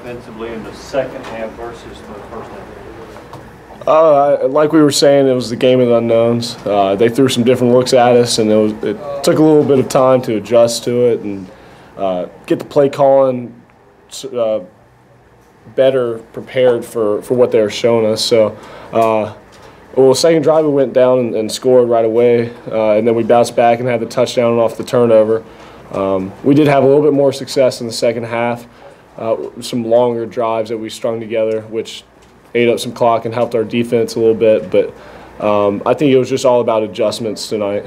defensively in the second half versus the first half? Like we were saying, it was the game of the unknowns. They threw some different looks at us, and it took a little bit of time to adjust to it and get the play calling better prepared for what they were showing us. So, second drive we went down and scored right away, and then we bounced back and had the touchdown off the turnover. We did have a little bit more success in the second half, some longer drives that we strung together, which ate up some clock and helped our defense a little bit. But I think it was just all about adjustments tonight.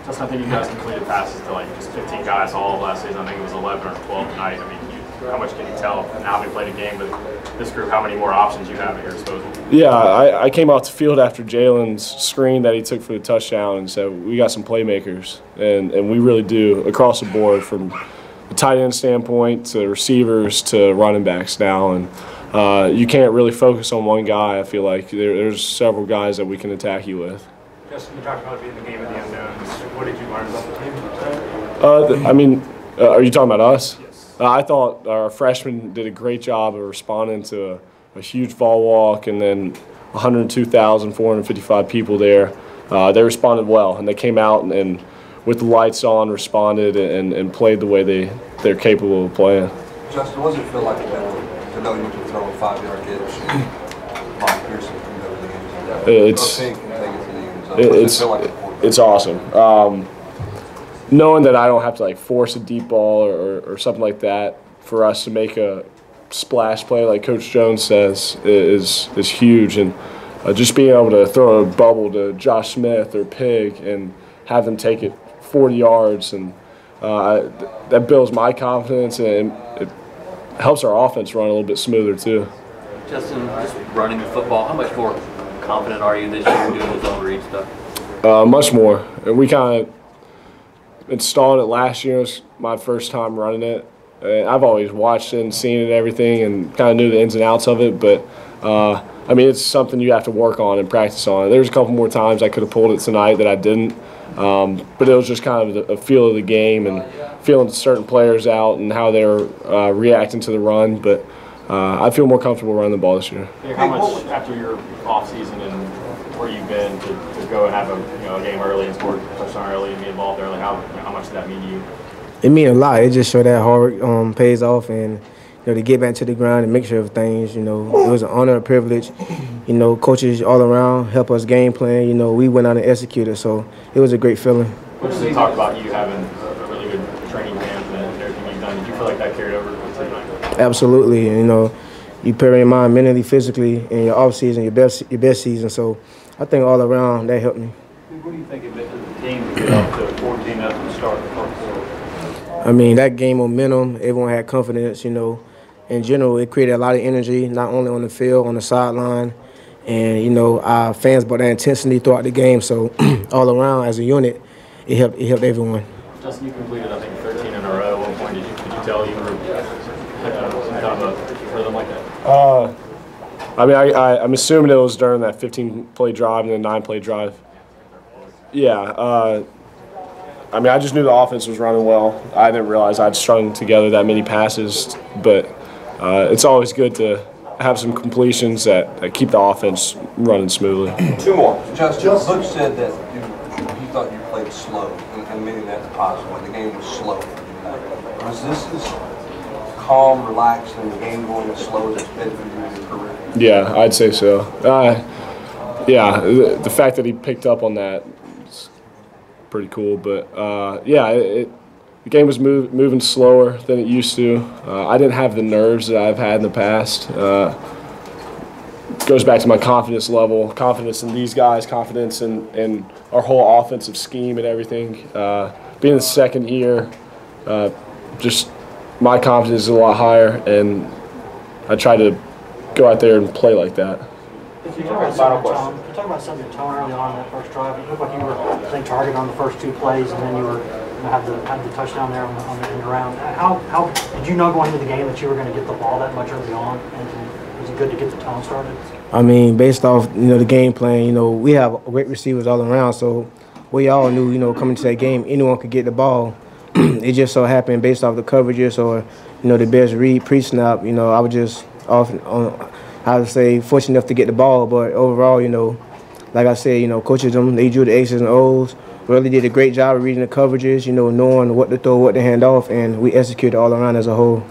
Just I think you guys completed passes to like just 15 guys all of last season. I think it was 11 or 12 tonight. I mean, how much can you tell now we played a game with this group, how many more options you have at your disposal? Yeah, I came off the field after Jalen's screen that he took for the touchdown and said, we got some playmakers, and we really do across the board from the tight end standpoint to receivers to running backs now. And you can't really focus on one guy. I feel like there's several guys that we can attack you with. Justin, you talked about being the game of the unknowns. What did you learn about the team? Are you talking about us? I thought our freshmen did a great job of responding to a huge ball walk and then 102,455 people there. They responded well, and they came out and with the lights on, responded and played the way they're capable of playing. Justin, what does it feel like to know you can throw a 5-yard catch? It's awesome. Knowing that I don't have to like force a deep ball or something like that for us to make a splash play like Coach Jones says is huge, and just being able to throw a bubble to Josh Smith or Pig and have them take it 40 yards and that builds my confidence and it helps our offense run a little bit smoother too. Justin, just running the football, how much more confident are you this year doing the zone read stuff? Much more. We kind of installed it last year. It was my first time running it. I've always watched it and seen it and everything and kind of knew the ins and outs of it, but I mean, it's something you have to work on and practice on. There's a couple more times I could have pulled it tonight that I didn't, but it was just kind of a feel of the game and feeling certain players out and how they're reacting to the run, but I feel more comfortable running the ball this year. How much, after your off-season and where you've been, to go and have a game early and score a touchdown early and be involved early, how much did that mean to you? It means a lot. It just showed that hard work pays off, and to get back to the ground and make sure of things. It was an honor, a privilege. Coaches all around help us game plan. We went out and executed, so it was a great feeling. What does it talk about you having a really good training camp and everything you've done? Did you feel like that carried over to tonight? Absolutely. You prepare your mind mentally, physically, in your off season, your best season. So I think all around that helped me. What do you think it meant to the team to get up to 14 at the start of the first quarter? I mean, that game momentum, everyone had confidence, In general, it created a lot of energy, not only on the field, on the sideline. And, our fans brought that intensity throughout the game. So all around, as a unit, it helped everyone. Justin, you completed, I think, 13 in a row. At one point, did you tell you were some kind of a rhythm like that? I'm assuming it was during that 15-play drive and then 9-play drive. Yeah. I just knew the offense was running well. I didn't realize I'd strung together that many passes, but it's always good to have some completions that keep the offense running smoothly. Two more. Justin, Luke said that he thought you played slow, and meaning that positive, when the game was slow. Was this as calm, relaxed, and the game going as slow as it's been for you in your career? Yeah, I'd say so. The fact that he picked up on that is pretty cool. But, the game was moving slower than it used to. I didn't have the nerves that I've had in the past. It goes back to my confidence level, confidence in these guys, confidence in our whole offensive scheme and everything. Being the second year, just my confidence is a lot higher, and I try to go out there and play like that. Can you talk about some of your tone early on in that first drive? It looked like you were, targeted on the first 2 plays, and then you were had the touchdown there on the end around. How did you know going into the game that you were going to get the ball that much early on? And was it good to get the tone started? I mean, based off the game plan, we have great receivers all around, so we all knew coming to that game anyone could get the ball. it just so happened based off the coverages or, you know, the best read pre-snap, you know, I was just I would say fortunate enough to get the ball. But overall, you know, like I said, you know, coaches them, they drew the X's and O's. Really did a great job of reading the coverages, you know, knowing what to throw, what to hand off, and we executed all around as a whole.